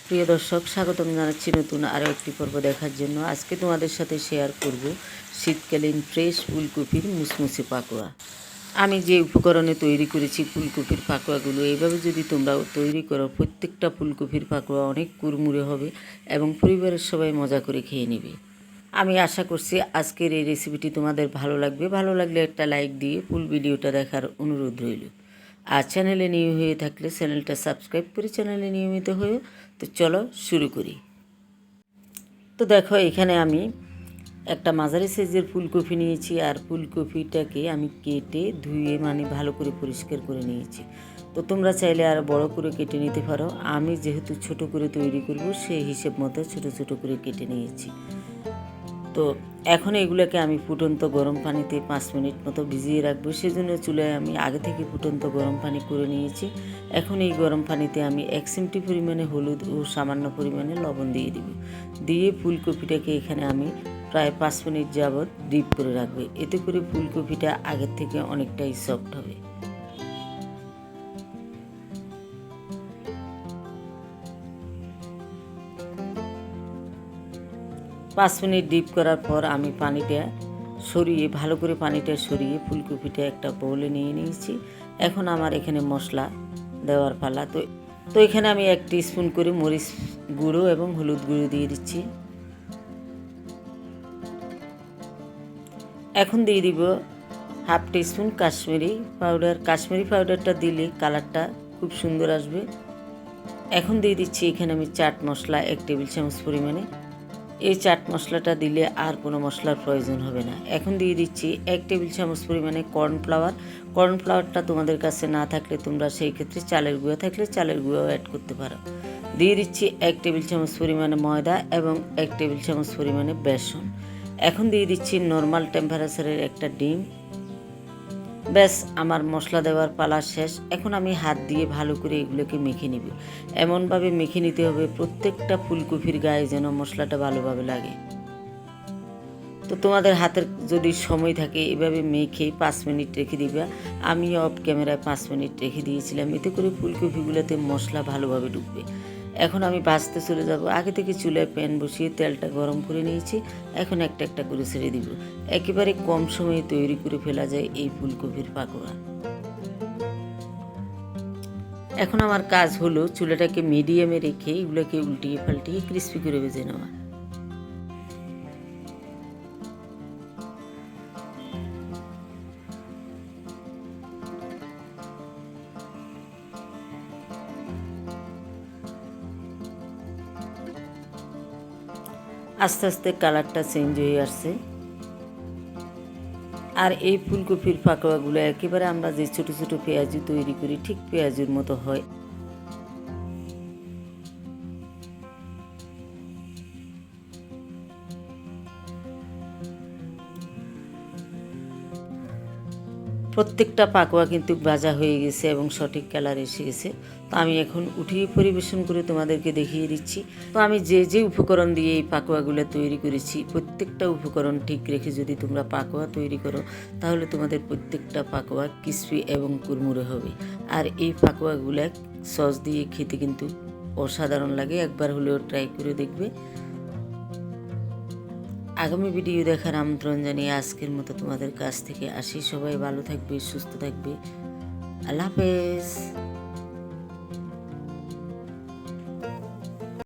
প্রিয় দর্শক, স্বাগতম জানাচ্ছি নতুন আরও একটি পর্ব দেখার জন্য। আজকে তোমাদের সাথে শেয়ার করব শীতকালীন ফ্রেশ ফুলকপির মুসমুসে পাকোড়া। আমি যে উপকরণে তৈরি করেছি ফুলকপির পাকোড়াগুলো, এইভাবে যদি তোমরাও তৈরি করো, প্রত্যেকটা ফুলকপির পাকোড়া অনেক কুরমুরে হবে এবং পরিবারের সবাই মজা করে খেয়ে নেবে। আমি আশা করছি আজকের এই রেসিপিটি তোমাদের ভালো লাগবে। ভালো লাগলে একটা লাইক দিয়ে ফুল ভিডিওটা দেখার অনুরোধ রইল। আর চ্যানেলে নিউ হয়ে থাকলে চ্যানেলটা সাবস্ক্রাইব করে চ্যানেলে নিয়মিত হয়েও। তো চলো শুরু করি। তো দেখো, এখানে আমি একটা মাঝারি সাইজের ফুলকপি নিয়েছি, আর ফুলকপিটাকে আমি কেটে ধুয়ে ভালো করে পরিষ্কার করে নিয়েছি। তো তোমরা চাইলে আর বড় করে কেটে নিতে পারো। আমি যেহেতু ছোট করে তৈরি করব, সেই হিসেব মতো ছোট ছোট করে কেটে নিয়েছি। তো এখন এগুলোকে আমি ফুটন্ত গরম পানিতে 5 মিনিট মতো ভিজিয়ে রাখবো। সেজন্য চুলায় আমি আগে থেকে ফুটন্ত গরম পানি করে নিয়েছি। এখন এই গরম পানিতে আমি 1 চিমটি পরিমাণে হলুদ ও সামান্য পরিমাণে লবণ দিয়ে দিব। দিয়ে ফুলকপিটাকে এখানে আমি প্রায় 5 মিনিট যাবৎ ডিপ করে রাখবো। এতে করে ফুলকপিটা আগের থেকে অনেকটাই সফট হবে। পাঁচ মিনিট ডিপ করার পর আমি পানিটা সরিয়ে ভালো করে ফুলকপিটা একটা বোলে নিয়ে নিয়েছি। এখন আমার এখানে মশলা দেওয়ার পালা। তো এখানে আমি 1 টিস্পুন করে মরিচ গুঁড়ো এবং হলুদ গুঁড়ো দিয়ে দিচ্ছি। এখন দিয়ে দিব half teaspoon Kashmiri powder. Kashmiri পাউডারটা দিলে কালারটা খুব সুন্দর আসবে। এখন দিয়ে দিচ্ছি এখানে আমি চাট মশলা 1 টেবিল চামচ পরিমাণে। এই চাট মশলাটা দিলে আর কোনো মশলার প্রয়োজন হবে না। এখন দিয়ে দিচ্ছি 1 টেবিল চামচ পরিমাণে কর্নফ্লাওয়ার। কর্নফ্লাওয়ারটা তোমাদের কাছে না থাকলে তোমরা সেই ক্ষেত্রে চালের গুঁড়া থাকলে চালের গুঁড়াও অ্যাড করতে পারো। দিয়ে দিচ্ছি 1 টেবিল চামচ পরিমাণে ময়দা এবং 1 টেবিল চামচ পরিমাণে বেসন। এখন দিয়ে দিচ্ছি নর্মাল টেম্পারেচারের একটা ডিম। ব্যাস, আমার মশলা দেওয়ার পালা শেষ। এখন আমি হাত দিয়ে ভালো করে এগুলোকে মেখে নিব। এমনভাবে মেখে নিতে হবে প্রত্যেকটা ফুলকপির গায়ে যেন মশলাটা ভালোভাবে লাগে। তো তোমাদের হাতের যদি সময় থাকে এভাবে মেখে 5 মিনিট রেখে দিবা। আমি অফ ক্যামেরায় 5 মিনিট রেখে দিয়েছিলাম, এতে করে ফুলকপিগুলোতে মশলা ভালোভাবে ঢুকবে। এখন আমি ভাজতে চলে যাব। আগে থেকে চুলায় প্যান বসিয়ে তেলটা গরম করে নিয়েছি। এখন একটা একটা করে ছেড়ে দিব। একেবারে কম সময়ে তৈরি করে ফেলা যায় এই ফুলকপির পাকোড়া। এখন আমার কাজ হলো চুলাটাকে মিডিয়ামে রেখে এগুলোকে উল্টিয়ে পাল্টিয়ে ক্রিস্পি করে ভেজে নেওয়া। আস্তে আস্তে কালারটা চেঞ্জ হয়ে আসছে। আর এই ফুলকপির পাকোড়াগুলো একেবারে আমরা যে ছোট ছোট পেঁয়াজু তৈরি করি, ঠিক পেঁয়াজুর মতো হয়। প্রত্যেকটা পাকোড়া কিন্তু ভাজা হয়ে গেছে এবং সঠিক কালার এসে গেছে। তো আমি এখন উঠিয়ে পরিবেশন করে তোমাদেরকে দেখিয়ে দিচ্ছি। তো আমি যে যে উপকরণ দিয়ে এই পাকোড়াগুলো তৈরি করেছি, প্রত্যেকটা উপকরণ ঠিক রেখে যদি তোমরা পাকোড়া তৈরি করো, তাহলে তোমাদের প্রত্যেকটা পাকোড়া ক্রিস্পি এবং কুরমুরে হবে। আর এই পাকোড়াগুলো সস দিয়ে খেতে কিন্তু অসাধারণ লাগে। একবার হলেও ট্রাই করে দেখবে। আগামী ভিডিও দেখার আমন্ত্রণ জানিয়ে আজকের মতো তোমাদের কাছ থেকে আসি। সবাই ভালো থাকবে, সুস্থ থাকবে। আল্লাহ হাফেজ।